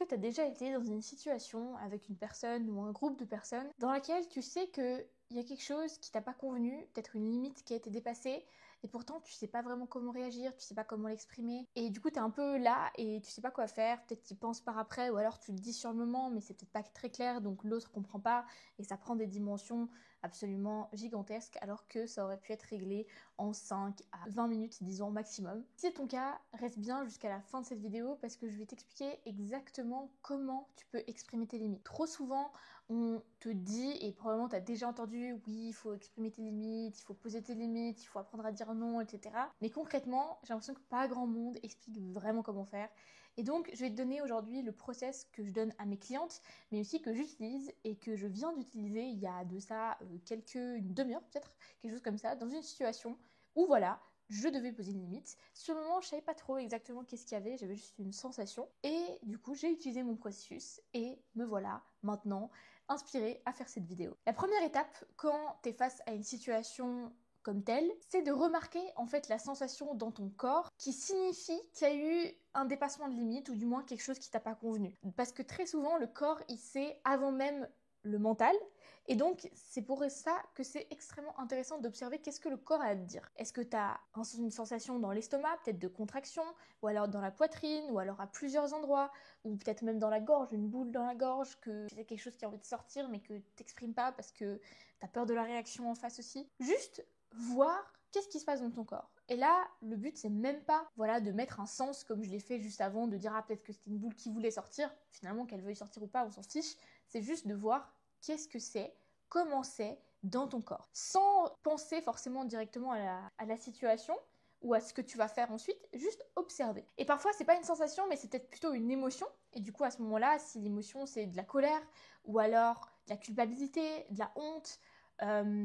que tu as déjà été dans une situation avec une personne ou un groupe de personnes dans laquelle tu sais que il y a quelque chose qui t'a pas convenu, peut-être une limite qui a été dépassée, et pourtant tu sais pas vraiment comment réagir, tu sais pas comment l'exprimer, et du coup t'es un peu là et tu sais pas quoi faire, peut-être tu y penses par après, ou alors tu le dis sur le moment, mais c'est peut-être pas très clair, donc l'autre comprend pas, et ça prend des dimensions absolument gigantesques, alors que ça aurait pu être réglé en 5 à 20 minutes, disons maximum. Si c'est ton cas, reste bien jusqu'à la fin de cette vidéo, parce que je vais t'expliquer exactement comment tu peux exprimer tes limites. Trop souvent, on te dit, et probablement tu as déjà entendu, oui, il faut exprimer tes limites, il faut poser tes limites, il faut apprendre à dire non, etc. Mais concrètement, j'ai l'impression que pas grand monde explique vraiment comment faire. Et donc, je vais te donner aujourd'hui le process que je donne à mes clientes, mais aussi que j'utilise et que je viens d'utiliser il y a de ça une demi-heure peut-être, quelque chose comme ça, dans une situation où voilà, je devais poser une limite. Sur le moment, je savais pas trop exactement qu'est-ce qu'il y avait, j'avais juste une sensation. Et du coup, j'ai utilisé mon processus et me voilà maintenant inspirée à faire cette vidéo. La première étape, quand tu es face à une situation comme telle, c'est de remarquer en fait la sensation dans ton corps qui signifie qu'il y a eu un dépassement de limite ou du moins quelque chose qui t'a pas convenu. Parce que très souvent, le corps, il sait avant même le mental, et donc c'est pour ça que c'est extrêmement intéressant d'observer qu'est-ce que le corps a à te dire. Est-ce que tu as une sensation dans l'estomac, peut-être de contraction, ou alors dans la poitrine, ou alors à plusieurs endroits, ou peut-être même dans la gorge, une boule dans la gorge, que c'est quelque chose qui a envie de sortir mais que t'exprimes pas parce que t'as peur de la réaction en face aussi. Juste voir qu'est-ce qui se passe dans ton corps. Et là, le but, c'est même pas voilà, de mettre un sens comme je l'ai fait juste avant, de dire ah peut-être que c'était une boule qui voulait sortir, finalement qu'elle veuille sortir ou pas, on s'en fiche. C'est juste de voir qu'est-ce que c'est, comment c'est dans ton corps. Sans penser forcément directement à la situation ou à ce que tu vas faire ensuite, juste observer. Et parfois, c'est pas une sensation, mais c'est peut-être plutôt une émotion. Et du coup, à ce moment-là, si l'émotion c'est de la colère, ou alors de la culpabilité, de la honte,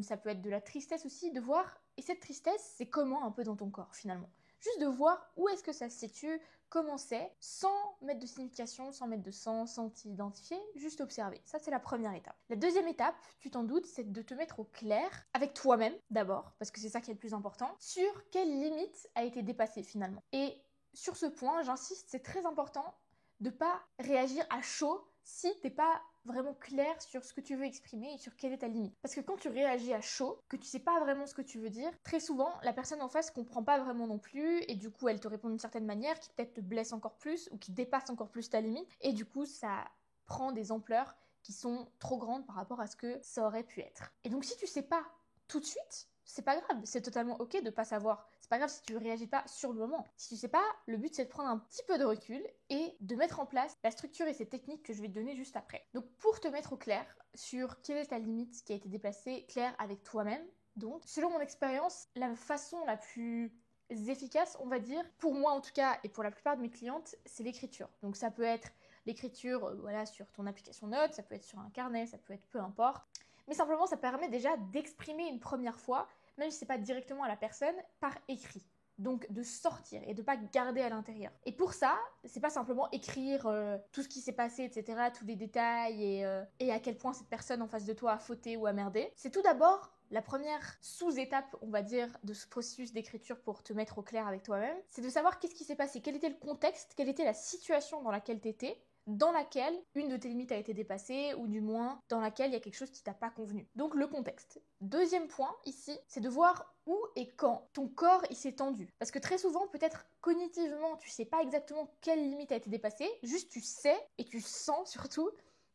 ça peut être de la tristesse aussi, de voir, et cette tristesse, c'est comment un peu dans ton corps finalement. Juste de voir où est-ce que ça se situe, comment c'est, sans mettre de signification, sans mettre de sens, sans t'identifier, juste observer. Ça, c'est la première étape. La deuxième étape, tu t'en doutes, c'est de te mettre au clair avec toi-même, d'abord, parce que c'est ça qui est le plus important, sur quelle limite a été dépassée finalement. Et sur ce point, j'insiste, c'est très important de pas réagir à chaud si t'es pas vraiment clair sur ce que tu veux exprimer et sur quelle est ta limite. Parce que quand tu réagis à chaud, que tu sais pas vraiment ce que tu veux dire, très souvent, la personne en face comprend pas vraiment non plus, et du coup, elle te répond d'une certaine manière qui peut-être te blesse encore plus, ou qui dépasse encore plus ta limite, et du coup, ça prend des ampleurs qui sont trop grandes par rapport à ce que ça aurait pu être. Et donc, si tu sais pas tout de suite, c'est pas grave, c'est totalement ok de pas savoir. C'est pas grave si tu réagis pas sur le moment. Si tu sais pas, le but c'est de prendre un petit peu de recul et de mettre en place la structure et ces techniques que je vais te donner juste après. Donc pour te mettre au clair sur quelle est ta limite qui a été déplacée, clair avec toi-même, donc selon mon expérience, la façon la plus efficace, on va dire, pour moi en tout cas et pour la plupart de mes clientes, c'est l'écriture. Donc ça peut être l'écriture voilà, sur ton application Notes, ça peut être sur un carnet, ça peut être peu importe. Mais simplement, ça permet déjà d'exprimer une première fois, même si c'est pas directement à la personne, par écrit. Donc de sortir et de pas garder à l'intérieur. Et pour ça, c'est pas simplement écrire tout ce qui s'est passé, etc., tous les détails et à quel point cette personne en face de toi a fauté ou a merdé. C'est tout d'abord la première sous-étape, on va dire, de ce processus d'écriture pour te mettre au clair avec toi-même, c'est de savoir qu'est-ce qui s'est passé, quel était le contexte, quelle était la situation dans laquelle t'étais, dans laquelle une de tes limites a été dépassée, ou du moins dans laquelle il y a quelque chose qui t'a pas convenu. Donc le contexte. Deuxième point ici, c'est de voir où et quand ton corps il s'est tendu. Parce que très souvent, peut-être cognitivement, tu sais pas exactement quelle limite a été dépassée, juste tu sais et tu sens surtout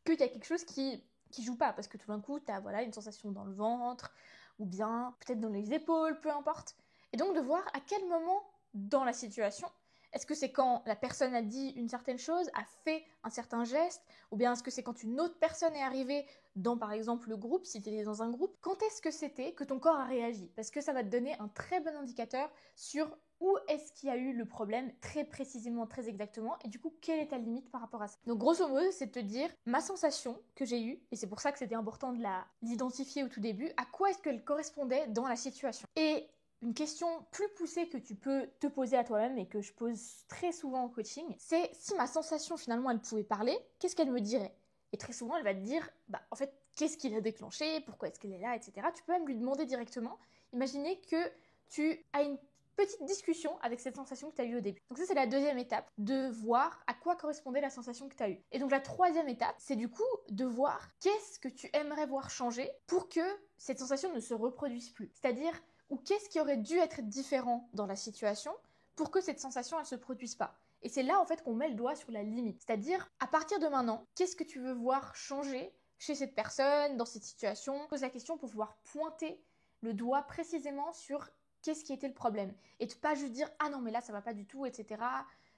qu'il y a quelque chose qui joue pas, parce que tout d'un coup, t'as voilà, une sensation dans le ventre, ou bien peut-être dans les épaules, peu importe. Et donc de voir à quel moment dans la situation, est-ce que c'est quand la personne a dit une certaine chose, a fait un certain geste, ou bien est-ce que c'est quand une autre personne est arrivée dans par exemple le groupe, si tu es dans un groupe, quand est-ce que c'était que ton corps a réagi? Parce que ça va te donner un très bon indicateur sur où est-ce qu'il y a eu le problème très précisément, très exactement, et du coup, quelle est ta limite par rapport à ça. Donc grosso modo, c'est de te dire, ma sensation que j'ai eue, et c'est pour ça que c'était important de l'identifier au tout début, à quoi est-ce qu'elle correspondait dans la situation. Et une question plus poussée que tu peux te poser à toi-même et que je pose très souvent en coaching, c'est si ma sensation finalement elle pouvait parler, qu'est-ce qu'elle me dirait? Et très souvent elle va te dire, bah en fait, qu'est-ce qui l'a déclenché, pourquoi est-ce qu'elle est là, etc. Tu peux même lui demander directement. Imaginez que tu as une petite discussion avec cette sensation que tu as eue au début. Donc ça, c'est la deuxième étape, de voir à quoi correspondait la sensation que tu as eue. Et donc la troisième étape, c'est du coup de voir qu'est-ce que tu aimerais voir changer pour que cette sensation ne se reproduise plus. C'est-à-dire, ou qu'est-ce qui aurait dû être différent dans la situation pour que cette sensation, elle se produise pas. Et c'est là, en fait, qu'on met le doigt sur la limite. C'est-à-dire, à partir de maintenant, qu'est-ce que tu veux voir changer chez cette personne, dans cette situation? Pose la question pour pouvoir pointer le doigt précisément sur qu'est-ce qui était le problème. Et de pas juste dire « Ah non, mais là, ça va pas du tout, etc.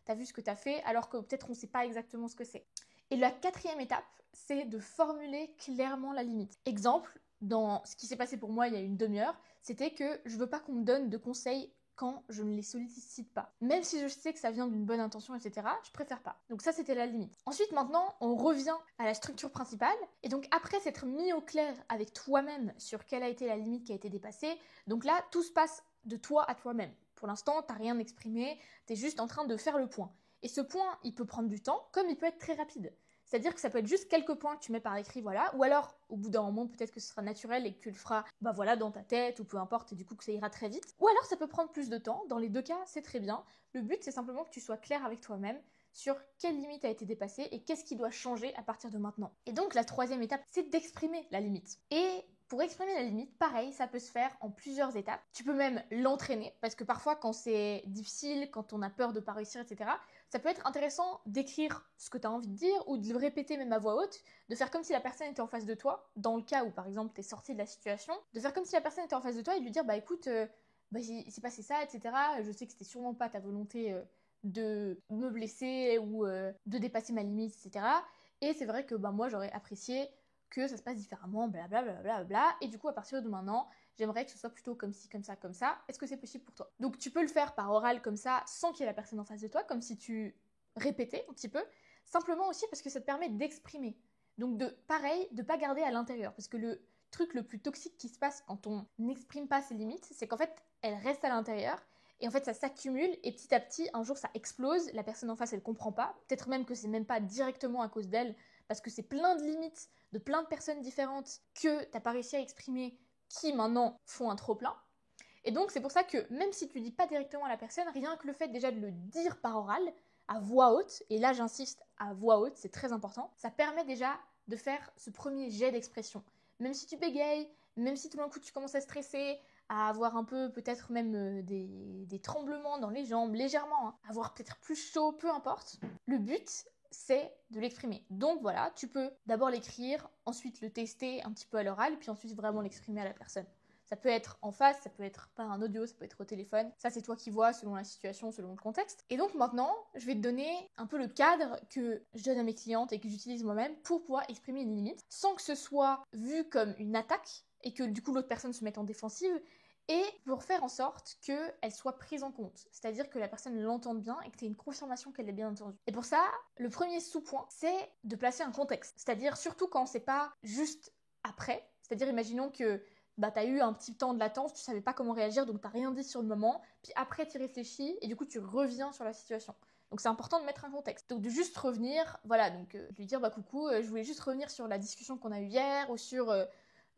T'as vu ce que t'as fait », alors que peut-être on sait pas exactement ce que c'est. Et la quatrième étape, c'est de formuler clairement la limite. Exemple, dans ce qui s'est passé pour moi il y a une demi-heure, c'était que je veux pas qu'on me donne de conseils quand je ne les sollicite pas. Même si je sais que ça vient d'une bonne intention, etc., je préfère pas. Donc ça, c'était la limite. Ensuite, maintenant, on revient à la structure principale. Et donc après s'être mis au clair avec toi-même sur quelle a été la limite qui a été dépassée, donc là, tout se passe de toi à toi-même. Pour l'instant, t'as rien exprimé, t'es juste en train de faire le point. Et ce point, il peut prendre du temps, comme il peut être très rapide. C'est-à-dire que ça peut être juste quelques points que tu mets par écrit, voilà, ou alors au bout d'un moment peut-être que ce sera naturel et que tu le feras voilà, dans ta tête ou peu importe et du coup que ça ira très vite. Ou alors ça peut prendre plus de temps, dans les deux cas c'est très bien. Le but c'est simplement que tu sois clair avec toi-même sur quelle limite a été dépassée et qu'est-ce qui doit changer à partir de maintenant. Et donc la troisième étape c'est d'exprimer la limite. Et pour exprimer la limite, pareil, ça peut se faire en plusieurs étapes. Tu peux même l'entraîner, parce que parfois quand c'est difficile, quand on a peur de pas réussir, etc., ça peut être intéressant d'écrire ce que tu as envie de dire ou de le répéter même à voix haute, de faire comme si la personne était en face de toi, dans le cas où par exemple tu es sorti de la situation, de faire comme si la personne était en face de toi et de lui dire bah écoute, il s'est passé ça, etc. Je sais que c'était sûrement pas ta volonté de me blesser ou de dépasser ma limite, etc. Et c'est vrai que moi j'aurais apprécié que ça se passe différemment, blablabla, et du coup à partir de maintenant, j'aimerais que ce soit plutôt comme ci, comme ça, est-ce que c'est possible pour toi? Donc tu peux le faire par oral comme ça, sans qu'il y ait la personne en face de toi, comme si tu répétais un petit peu, simplement aussi parce que ça te permet d'exprimer. Donc pareil, de pas garder à l'intérieur, parce que le truc le plus toxique qui se passe quand on n'exprime pas ses limites, c'est qu'en fait, elles restent à l'intérieur, et en fait ça s'accumule, et petit à petit, un jour ça explose, la personne en face elle comprend pas, peut-être même que c'est même pas directement à cause d'elle, parce que c'est plein de limites de plein de personnes différentes que t'as pas réussi à exprimer qui maintenant font un trop-plein. Et donc c'est pour ça que même si tu dis pas directement à la personne, rien que le fait déjà de le dire par oral, à voix haute, et là j'insiste à voix haute, c'est très important, ça permet déjà de faire ce premier jet d'expression. Même si tu bégayes, même si tout d'un coup tu commences à stresser, à avoir un peu peut-être même des tremblements dans les jambes, légèrement, hein, avoir peut-être plus chaud, peu importe, le but c'est de l'exprimer. Donc voilà, tu peux d'abord l'écrire, ensuite le tester un petit peu à l'oral, puis ensuite vraiment l'exprimer à la personne. Ça peut être en face, ça peut être par un audio, ça peut être au téléphone. Ça, c'est toi qui vois selon la situation, selon le contexte. Et donc maintenant, je vais te donner un peu le cadre que je donne à mes clientes et que j'utilise moi-même pour pouvoir exprimer une limite, sans que ce soit vu comme une attaque et que du coup l'autre personne se mette en défensive, et pour faire en sorte qu'elle soit prise en compte. C'est-à-dire que la personne l'entende bien et que tu aies une confirmation qu'elle est bien entendue. Et pour ça, le premier sous-point, c'est de placer un contexte. C'est-à-dire surtout quand c'est pas juste après. C'est-à-dire imaginons que t'as eu un petit temps de latence, tu savais pas comment réagir, donc t'as rien dit sur le moment, puis après tu réfléchis et du coup tu reviens sur la situation. Donc c'est important de mettre un contexte. Donc de juste revenir, voilà, donc lui dire coucou, je voulais juste revenir sur la discussion qu'on a eue hier ou sur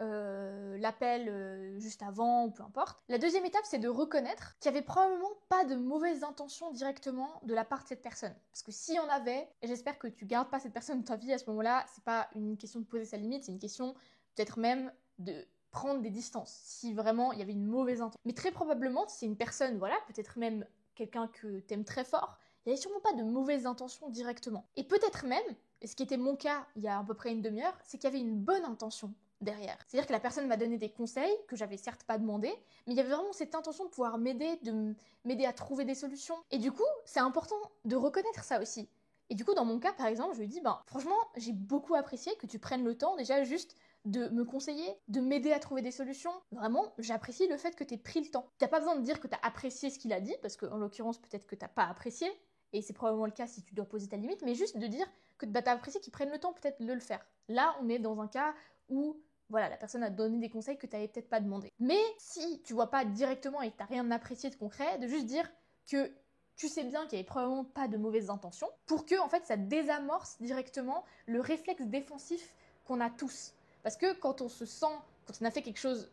l'appel juste avant ou peu importe. La deuxième étape, c'est de reconnaître qu'il y avait probablement pas de mauvaises intentions directement de la part de cette personne. Parce que s'il y en avait, et j'espère que tu gardes pas cette personne de ta vie à ce moment-là, c'est pas une question de poser sa limite, c'est une question peut-être même de prendre des distances, si vraiment il y avait une mauvaise intention. Mais très probablement, si c'est une personne, voilà, peut-être même quelqu'un que t'aimes très fort, il n'y avait sûrement pas de mauvaises intentions directement. Et peut-être même, et ce qui était mon cas il y a à peu près une demi-heure, c'est qu'il y avait une bonne intention derrière. C'est-à-dire que la personne m'a donné des conseils que j'avais certes pas demandé, mais il y avait vraiment cette intention de pouvoir m'aider, de m'aider à trouver des solutions. Et du coup, c'est important de reconnaître ça aussi. Et du coup, dans mon cas, par exemple, je lui dis, franchement, j'ai beaucoup apprécié que tu prennes le temps déjà juste de me conseiller, de m'aider à trouver des solutions. Vraiment, j'apprécie le fait que tu aies pris le temps. T'as pas besoin de dire que tu as apprécié ce qu'il a dit, parce qu'en l'occurrence, peut-être que t'as pas apprécié, et c'est probablement le cas si tu dois poser ta limite, mais juste de dire que t'as apprécié qu'il prenne le temps peut-être de le faire. Là, on est dans un cas où voilà, la personne a donné des conseils que tu n'avais peut-être pas demandé. Mais si tu vois pas directement et que tu n'as rien apprécié de concret, de juste dire que tu sais bien qu'il n'y avait probablement pas de mauvaises intentions, pour que en fait ça désamorce directement le réflexe défensif qu'on a tous. Parce que quand on se sent, quand on a fait quelque chose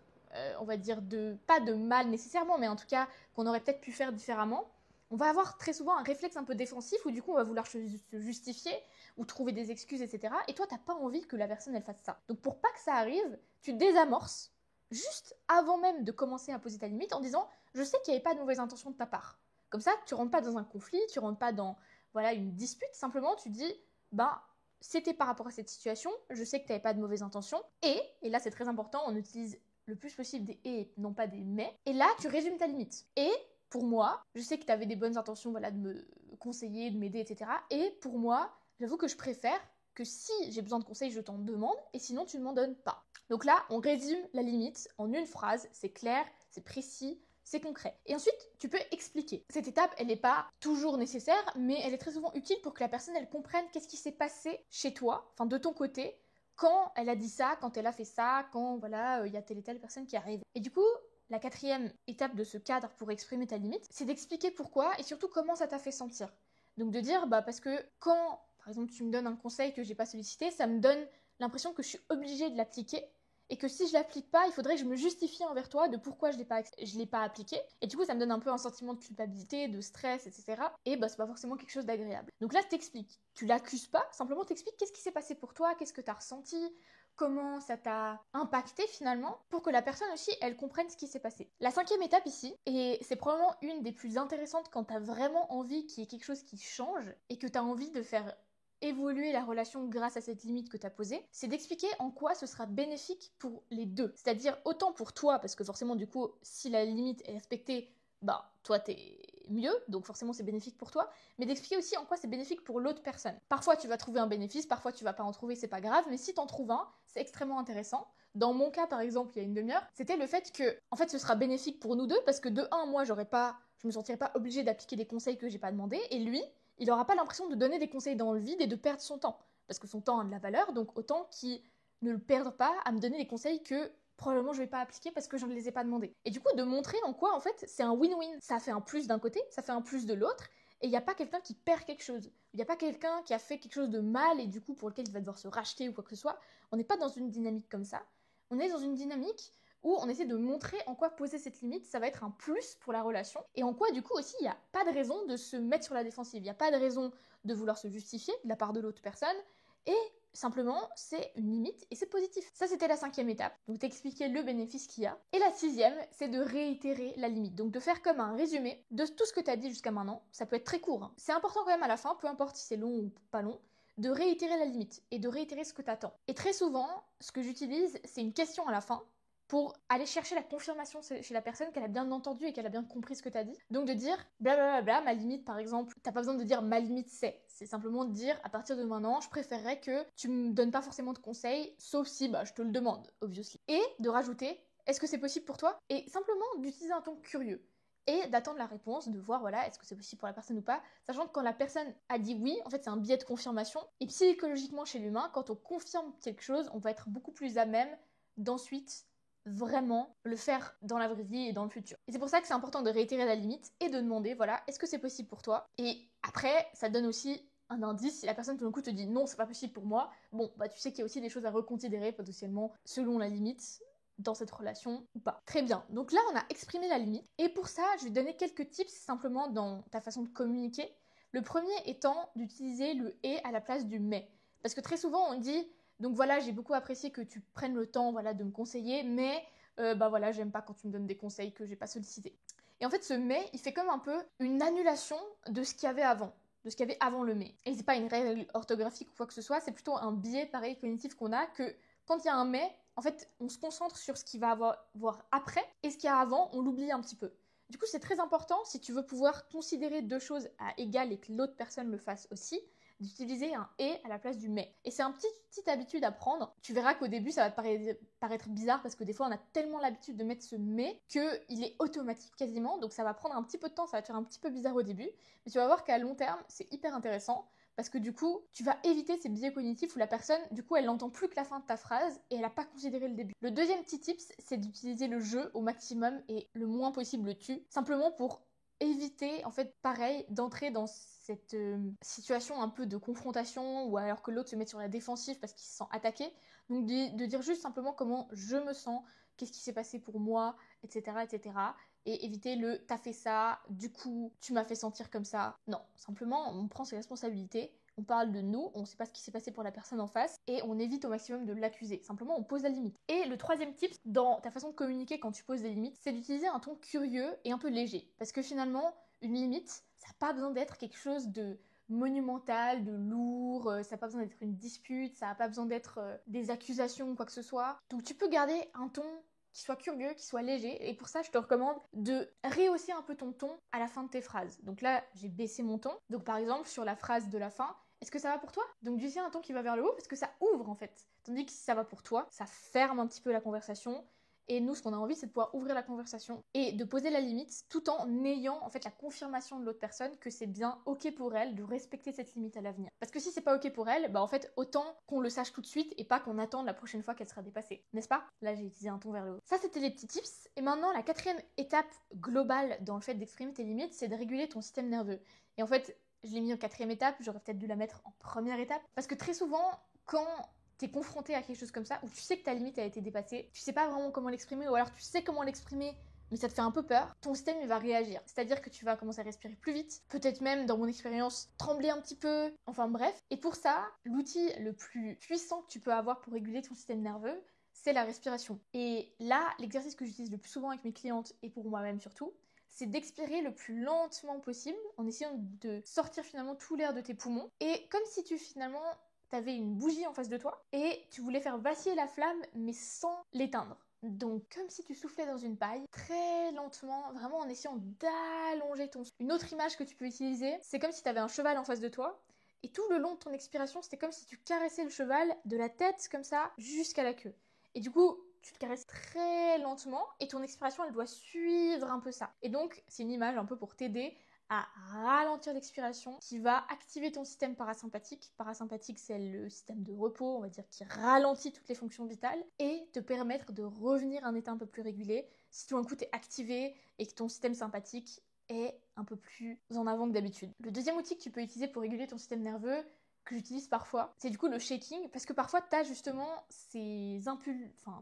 on va dire, pas de mal nécessairement, mais en tout cas qu'on aurait peut-être pu faire différemment, on va avoir très souvent un réflexe un peu défensif où du coup on va vouloir se justifier ou trouver des excuses, etc. Et toi, t'as pas envie que la personne elle fasse ça. Donc pour pas que ça arrive, tu désamorces juste avant même de commencer à poser ta limite en disant je sais qu'il n'y avait pas de mauvaise intention de ta part. Comme ça, tu rentres pas dans un conflit, tu rentres pas dans voilà une dispute, simplement tu dis bah c'était par rapport à cette situation, je sais que tu n'avais pas de mauvaise intention, et là c'est très important, on utilise le plus possible des et, non pas des mais, et là tu résumes ta limite. Et pour moi, je sais que tu avais des bonnes intentions voilà, de me conseiller, de m'aider, etc. Et pour moi, j'avoue que je préfère que si j'ai besoin de conseils, je t'en demande, et sinon tu ne m'en donnes pas. Donc là, on résume la limite en une phrase, c'est clair, c'est précis, c'est concret. Et ensuite, tu peux expliquer. Cette étape, elle n'est pas toujours nécessaire, mais elle est très souvent utile pour que la personne, elle comprenne qu'est-ce qui s'est passé chez toi, enfin de ton côté, quand elle a dit ça, quand elle a fait ça, quand voilà, il y a telle et telle personne qui arrive. Et du coup, la 4e étape de ce cadre pour exprimer ta limite, c'est d'expliquer pourquoi et surtout comment ça t'a fait sentir. Donc de dire, bah parce que quand, par exemple, tu me donnes un conseil que j'ai pas sollicité, ça me donne l'impression que je suis obligée de l'appliquer et que si je l'applique pas, il faudrait que je me justifie envers toi de pourquoi je l'ai pas appliqué. Et du coup, ça me donne un peu un sentiment de culpabilité, de stress, etc. Et bah, c'est pas forcément quelque chose d'agréable. Donc là, t'expliques. Tu l'accuses pas, simplement t'expliques qu'est-ce qui s'est passé pour toi, qu'est-ce que t'as ressenti, comment ça t'a impacté finalement, pour que la personne aussi, elle comprenne ce qui s'est passé. La 5e étape ici, et c'est probablement une des plus intéressantes quand t'as vraiment envie qu'il y ait quelque chose qui change et que t'as envie de faire évoluer la relation grâce à cette limite que tu as posée, c'est d'expliquer en quoi ce sera bénéfique pour les deux. C'est-à-dire autant pour toi, parce que forcément du coup, si la limite est respectée, bah toi t'es mieux, donc forcément c'est bénéfique pour toi, mais d'expliquer aussi en quoi c'est bénéfique pour l'autre personne. Parfois tu vas trouver un bénéfice, parfois tu vas pas en trouver, c'est pas grave, mais si t'en trouves un, c'est extrêmement intéressant. Dans mon cas par exemple, il y a une demi-heure, c'était le fait que, en fait ce sera bénéfique pour nous deux, parce que de un, moi je me sentirais pas obligée d'appliquer des conseils que j'ai pas demandé, et lui, il n'aura pas l'impression de donner des conseils dans le vide et de perdre son temps. Parce que son temps a de la valeur, donc autant qu'il ne le perde pas à me donner des conseils que probablement je vais pas appliquer parce que je ne les ai pas demandés. Et du coup, de montrer en quoi, en fait, c'est un win-win. Ça fait un plus d'un côté, ça fait un plus de l'autre, et il n'y a pas quelqu'un qui perd quelque chose. Il n'y a pas quelqu'un qui a fait quelque chose de mal et du coup pour lequel il va devoir se racheter ou quoi que ce soit. On n'est pas dans une dynamique comme ça. On est dans une dynamique où on essaie de montrer en quoi poser cette limite, ça va être un plus pour la relation, et en quoi du coup aussi il n'y a pas de raison de se mettre sur la défensive, il n'y a pas de raison de vouloir se justifier de la part de l'autre personne, et simplement c'est une limite et c'est positif. Ça c'était la 5e étape, donc t'expliquer le bénéfice qu'il y a. Et la 6e, c'est de réitérer la limite, donc de faire comme un résumé de tout ce que t'as dit jusqu'à maintenant. Ça peut être très court, hein. C'est important quand même à la fin, peu importe si c'est long ou pas long, de réitérer la limite et de réitérer ce que t'attends. Et très souvent, ce que j'utilise, c'est une question à la fin pour aller chercher la confirmation chez la personne qu'elle a bien entendu et qu'elle a bien compris ce que t'as dit. Donc de dire blablabla, ma limite par exemple, t'as pas besoin de dire ma limite c'est simplement de dire à partir de maintenant, je préférerais que tu me donnes pas forcément de conseils, sauf si bah je te le demande, obviously. Et de rajouter, est-ce que c'est possible pour toi? Et simplement d'utiliser un ton curieux. Et d'attendre la réponse, de voir voilà, est-ce que c'est possible pour la personne ou pas, sachant que quand la personne a dit oui, en fait c'est un biais de confirmation, et psychologiquement chez l'humain, quand on confirme quelque chose, on va être beaucoup plus à même d'ensuite vraiment le faire dans la vraie vie et dans le futur. Et c'est pour ça que c'est important de réitérer la limite et de demander, voilà, est-ce que c'est possible pour toi? Et après, ça donne aussi un indice, si la personne tout d'un coup te dit non, c'est pas possible pour moi, bon, bah tu sais qu'il y a aussi des choses à reconsidérer potentiellement selon la limite dans cette relation ou pas. Très bien, donc là on a exprimé la limite, et pour ça, je vais donner quelques tips simplement dans ta façon de communiquer. Le premier étant d'utiliser le « et » à la place du « mais ». Parce que très souvent on dit donc voilà, j'ai beaucoup apprécié que tu prennes le temps voilà, de me conseiller, mais bah voilà, j'aime pas quand tu me donnes des conseils que j'ai pas sollicités. Et en fait, ce mais, il fait comme un peu une annulation de ce qu'il y avait avant, de ce qu'il y avait avant le mais. Et c'est pas une règle orthographique ou quoi que ce soit, c'est plutôt un biais pareil cognitif qu'on a que quand il y a un mais, en fait, on se concentre sur ce qu'il va avoir après, et ce qu'il y a avant, on l'oublie un petit peu. Du coup, c'est très important, si tu veux pouvoir considérer deux choses à égal et que l'autre personne le fasse aussi, d'utiliser un « et » à la place du « mais ». Et c'est une petite habitude à prendre. Tu verras qu'au début, ça va te paraître bizarre parce que des fois, on a tellement l'habitude de mettre ce « mais » qu'il est automatique quasiment. Donc ça va prendre un petit peu de temps, ça va te faire un petit peu bizarre au début. Mais tu vas voir qu'à long terme, c'est hyper intéressant parce que du coup, tu vas éviter ces biais cognitifs où la personne, du coup, elle n'entend plus que la fin de ta phrase et elle n'a pas considéré le début. Le deuxième petit tips, c'est d'utiliser le « je » au maximum et le moins possible le « tu », simplement pour éviter, en fait, pareil, d'entrer dans cette situation un peu de confrontation ou alors que l'autre se met sur la défensive parce qu'il se sent attaqué. Donc de dire juste simplement comment je me sens, qu'est-ce qui s'est passé pour moi, etc., etc. Et éviter le t'as fait ça, du coup tu m'as fait sentir comme ça. Non, simplement on prend ses responsabilités. On parle de nous, on ne sait pas ce qui s'est passé pour la personne en face et on évite au maximum de l'accuser. Simplement, on pose la limite. Et le troisième tip dans ta façon de communiquer quand tu poses des limites, c'est d'utiliser un ton curieux et un peu léger. Parce que finalement, une limite, ça n'a pas besoin d'être quelque chose de monumental, de lourd, ça n'a pas besoin d'être une dispute, ça n'a pas besoin d'être des accusations ou quoi que ce soit. Donc tu peux garder un ton qui soit curieux, qui soit léger. Et pour ça, je te recommande de rehausser un peu ton ton à la fin de tes phrases. Donc là, j'ai baissé mon ton. Donc par exemple, sur la phrase de la fin, est-ce que ça va pour toi? Donc d'utiliser un ton qui va vers le haut parce que ça ouvre en fait. Tandis que si ça va pour toi, ça ferme un petit peu la conversation. Et nous, ce qu'on a envie, c'est de pouvoir ouvrir la conversation et de poser la limite tout en ayant en fait la confirmation de l'autre personne que c'est bien ok pour elle de respecter cette limite à l'avenir. Parce que si c'est pas ok pour elle, bah en fait autant qu'on le sache tout de suite et pas qu'on attende la prochaine fois qu'elle sera dépassée, n'est-ce pas? Là, j'ai utilisé un ton vers le haut. Ça, c'était les petits tips. Et maintenant, la quatrième étape globale dans le fait d'exprimer tes limites, c'est de réguler ton système nerveux. Et en fait, je l'ai mis en quatrième étape, j'aurais peut-être dû la mettre en première étape. Parce que très souvent, quand t'es confronté à quelque chose comme ça, où tu sais que ta limite a été dépassée, tu sais pas vraiment comment l'exprimer, ou alors tu sais comment l'exprimer, mais ça te fait un peu peur, ton système il va réagir. C'est-à-dire que tu vas commencer à respirer plus vite, peut-être même, dans mon expérience, trembler un petit peu, enfin bref. Et pour ça, l'outil le plus puissant que tu peux avoir pour réguler ton système nerveux, c'est la respiration. Et là, l'exercice que j'utilise le plus souvent avec mes clientes, et pour moi-même surtout, c'est d'expirer le plus lentement possible en essayant de sortir finalement tout l'air de tes poumons. Et comme si tu finalement t'avais une bougie en face de toi et tu voulais faire vaciller la flamme mais sans l'éteindre. Donc comme si tu soufflais dans une paille, très lentement, vraiment en essayant d'allonger ton souffle. Une autre image que tu peux utiliser, c'est comme si tu avais un cheval en face de toi et tout le long de ton expiration, c'était comme si tu caressais le cheval de la tête comme ça jusqu'à la queue. Et du coup, tu te caresses très lentement et ton expiration, elle doit suivre un peu ça. Et donc, c'est une image un peu pour t'aider à ralentir l'expiration qui va activer ton système parasympathique. Parasympathique, c'est le système de repos, on va dire, qui ralentit toutes les fonctions vitales et te permettre de revenir à un état un peu plus régulé si tout d'un coup t'es activé et que ton système sympathique est un peu plus en avant que d'habitude. Le deuxième outil que tu peux utiliser pour réguler ton système nerveux, que j'utilise parfois, c'est du coup le shaking, parce que parfois tu as justement ces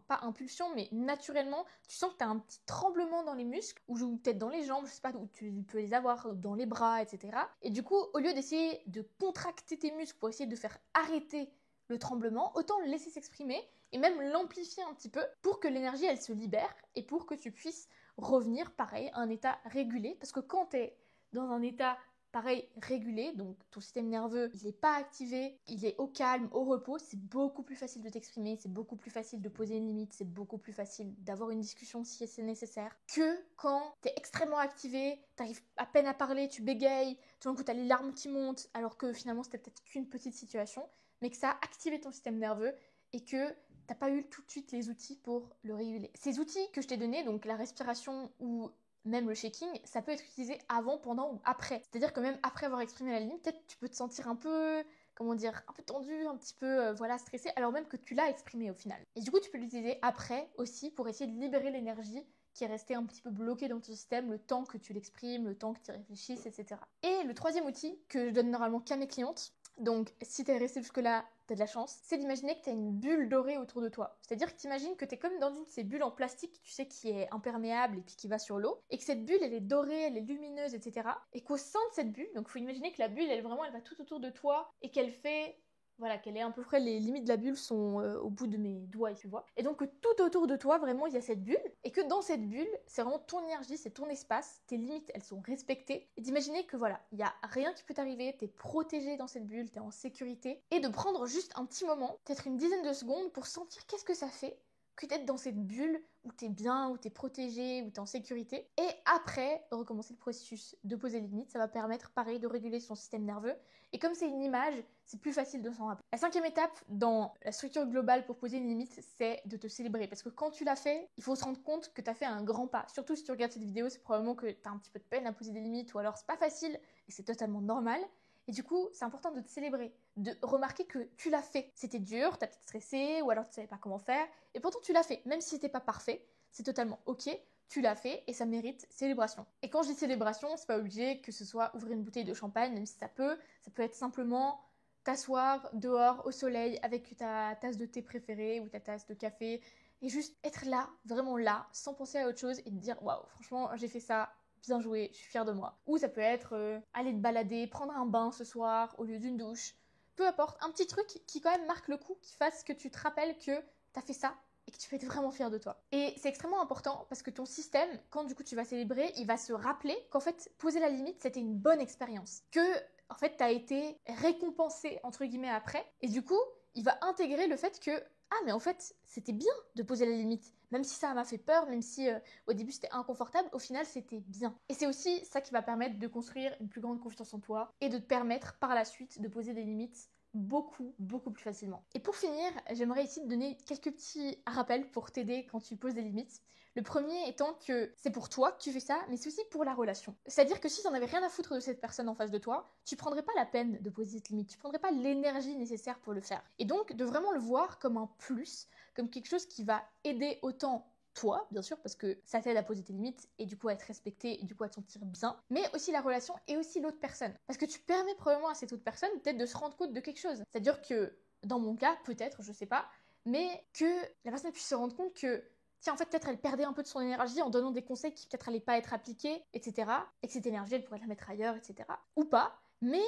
pas impulsions, mais naturellement, tu sens que tu as un petit tremblement dans les muscles, ou peut-être dans les jambes, je sais pas, où tu peux les avoir dans les bras, etc. Et du coup, au lieu d'essayer de contracter tes muscles pour essayer de faire arrêter le tremblement, autant le laisser s'exprimer et même l'amplifier un petit peu pour que l'énergie elle se libère et pour que tu puisses revenir pareil à un état régulé, parce que quand tu es dans un état pareil, régulé, donc ton système nerveux, il n'est pas activé, il est au calme, au repos, c'est beaucoup plus facile de t'exprimer, c'est beaucoup plus facile de poser une limite, c'est beaucoup plus facile d'avoir une discussion si c'est nécessaire, que quand t'es extrêmement activé, t'arrives à peine à parler, tu bégayes, tout d'un coup t'as les larmes qui montent, alors que finalement c'était peut-être qu'une petite situation, mais que ça a activé ton système nerveux et que t'as pas eu tout de suite les outils pour le réguler. Ces outils que je t'ai donnés, donc la respiration ou même le shaking, ça peut être utilisé avant, pendant ou après. C'est-à-dire que même après avoir exprimé la limite, peut-être tu peux te sentir un peu, comment dire, un peu tendu, un petit peu, voilà, stressé, alors même que tu l'as exprimé au final. Et du coup, tu peux l'utiliser après aussi pour essayer de libérer l'énergie qui est restée un petit peu bloquée dans ton système, le temps que tu l'exprimes, le temps que tu y réfléchisses, etc. Et le troisième outil que je donne normalement qu'à mes clientes, donc si t'es resté jusque-là, t'as de la chance, c'est d'imaginer que t'as une bulle dorée autour de toi. C'est-à-dire que t'imagines que t'es comme dans une de ces bulles en plastique, tu sais, qui est imperméable et puis qui va sur l'eau, et que cette bulle, elle est dorée, elle est lumineuse, etc. Et qu'au sein de cette bulle, donc faut imaginer que la bulle, elle va tout autour de toi, et qu'elle fait... Voilà, qu'elle est à peu près, les limites de la bulle sont au bout de mes doigts, tu vois. Et donc que tout autour de toi, vraiment, il y a cette bulle, et que dans cette bulle, c'est vraiment ton énergie, c'est ton espace, tes limites, elles sont respectées. Et d'imaginer que voilà, il y a rien qui peut t'arriver, t'es protégé dans cette bulle, t'es en sécurité, et de prendre juste un petit moment, peut-être une dizaine de secondes, pour sentir qu'est-ce que ça fait que d'être dans cette bulle où t'es bien, où t'es protégé, où t'es en sécurité. Et après, recommencer le processus de poser les limites, ça va permettre, pareil, de réguler son système nerveux. Et comme c'est une image, c'est plus facile de s'en rappeler. La cinquième étape dans la structure globale pour poser une limite, c'est de te célébrer. Parce que quand tu l'as fait, il faut se rendre compte que t'as fait un grand pas. Surtout si tu regardes cette vidéo, c'est probablement que t'as un petit peu de peine à poser des limites, ou alors c'est pas facile, et c'est totalement normal. Et du coup, c'est important de te célébrer, de remarquer que tu l'as fait. C'était dur, t'as peut-être stressé, ou alors tu savais pas comment faire, et pourtant tu l'as fait. Même si c'était pas parfait, c'est totalement ok, tu l'as fait et ça mérite célébration. Et quand je dis célébration, c'est pas obligé que ce soit ouvrir une bouteille de champagne, même si ça peut être simplement t'asseoir dehors au soleil avec ta tasse de thé préférée ou ta tasse de café et juste être là, vraiment là, sans penser à autre chose et te dire waouh, franchement, j'ai fait ça, bien joué, je suis fière de moi. Ou ça peut être aller te balader, prendre un bain ce soir au lieu d'une douche. Peu importe, un petit truc qui quand même marque le coup, qui fasse que tu te rappelles que t'as fait ça et que tu peux être vraiment fier de toi. Et c'est extrêmement important parce que ton système, quand du coup tu vas célébrer, il va se rappeler qu'en fait, poser la limite, c'était une bonne expérience. Que, en fait, t'as été récompensé, entre guillemets, après. Et du coup, il va intégrer le fait que ah mais en fait c'était bien de poser la limite, même si ça m'a fait peur, même si au début c'était inconfortable, au final c'était bien. Et c'est aussi ça qui va permettre de construire une plus grande confiance en toi et de te permettre par la suite de poser des limites beaucoup plus facilement. Et pour finir, j'aimerais ici te donner quelques petits rappels pour t'aider quand tu poses des limites. Le premier étant que c'est pour toi que tu fais ça, mais c'est aussi pour la relation. C'est-à-dire que si t'en avais rien à foutre de cette personne en face de toi, tu prendrais pas la peine de poser cette limite, tu prendrais pas l'énergie nécessaire pour le faire. Et donc, de vraiment le voir comme un plus, comme quelque chose qui va aider autant toi, bien sûr, parce que ça t'aide à poser tes limites et du coup à être respecté et du coup à te sentir bien, mais aussi la relation et aussi l'autre personne. Parce que tu permets probablement à cette autre personne peut-être de se rendre compte de quelque chose. C'est-à-dire que, dans mon cas, peut-être, je sais pas, mais que la personne puisse se rendre compte que tiens, en fait, peut-être elle perdait un peu de son énergie en donnant des conseils qui peut-être allaient pas être appliqués, etc. Et que cette énergie, elle pourrait la mettre ailleurs, etc. Ou pas, mais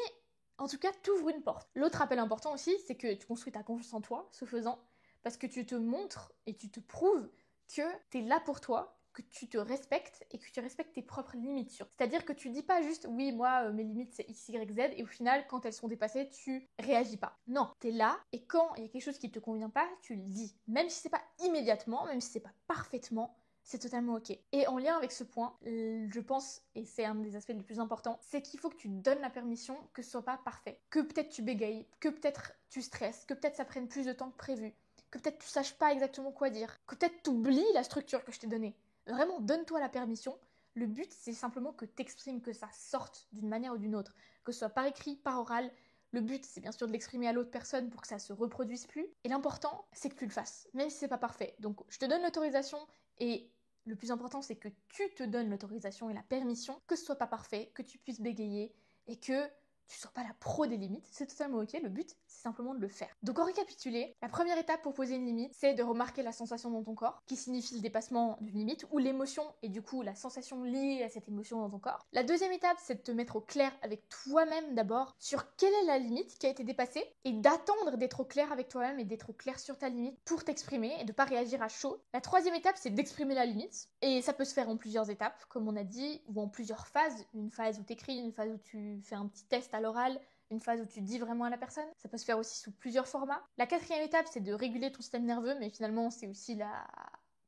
en tout cas, t'ouvres une porte. L'autre appel important aussi, c'est que tu construis ta confiance en toi, ce faisant, parce que tu te montres et tu te prouves que t'es là pour toi, que tu te respectes et que tu respectes tes propres limites. C'est-à-dire que tu dis pas juste oui, moi mes limites c'est X, Y, Z et au final quand elles sont dépassées, tu réagis pas. Non, t'es là et quand il y a quelque chose qui te convient pas, tu le dis. Même si c'est pas immédiatement, même si c'est pas parfaitement, c'est totalement ok. Et en lien avec ce point, je pense, et c'est un des aspects les plus importants, c'est qu'il faut que tu donnes la permission que ce soit pas parfait. Que peut-être tu bégayes, que peut-être tu stresses, que peut-être ça prenne plus de temps que prévu, que peut-être tu saches pas exactement quoi dire, que peut-être tu oublies la structure que je t'ai donnée. Vraiment, donne-toi la permission. Le but, c'est simplement que t'exprimes, que ça sorte d'une manière ou d'une autre, que ce soit par écrit, par oral. Le but, c'est bien sûr de l'exprimer à l'autre personne pour que ça se reproduise plus. Et l'important, c'est que tu le fasses, même si c'est pas parfait. Donc, je te donne l'autorisation et le plus important, c'est que tu te donnes l'autorisation et la permission, que ce soit pas parfait, que tu puisses bégayer et que tu sois pas la pro des limites, c'est totalement ok, le but c'est simplement de le faire. Donc en récapitulé, la première étape pour poser une limite, c'est de remarquer la sensation dans ton corps, qui signifie le dépassement d'une limite, ou l'émotion, et du coup la sensation liée à cette émotion dans ton corps. La deuxième étape, c'est de te mettre au clair avec toi-même d'abord, sur quelle est la limite qui a été dépassée, et d'attendre d'être au clair avec toi-même et d'être au clair sur ta limite pour t'exprimer et de pas réagir à chaud. La troisième étape, c'est d'exprimer la limite, et ça peut se faire en plusieurs étapes, comme on a dit, ou en plusieurs phases. Une phase où tu écris, une phase où tu fais un petit test à l'oral, une phase où tu dis vraiment à la personne. Ça peut se faire aussi sous plusieurs formats. La quatrième étape, c'est de réguler ton système nerveux, mais finalement, c'est aussi la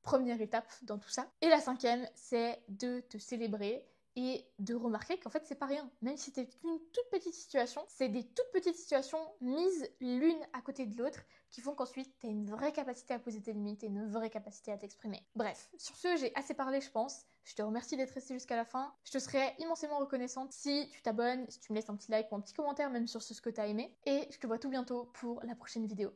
première étape dans tout ça. Et la cinquième, c'est de te célébrer et de remarquer qu'en fait c'est pas rien. Même si c'était une toute petite situation, c'est des toutes petites situations mises l'une à côté de l'autre qui font qu'ensuite t'as une vraie capacité à poser tes limites et une vraie capacité à t'exprimer. Bref, sur ce, j'ai assez parlé je pense. Je te remercie d'être resté jusqu'à la fin. Je te serais immensément reconnaissante si tu t'abonnes, si tu me laisses un petit like ou un petit commentaire même sur ce que t'as aimé. Et je te vois tout bientôt pour la prochaine vidéo.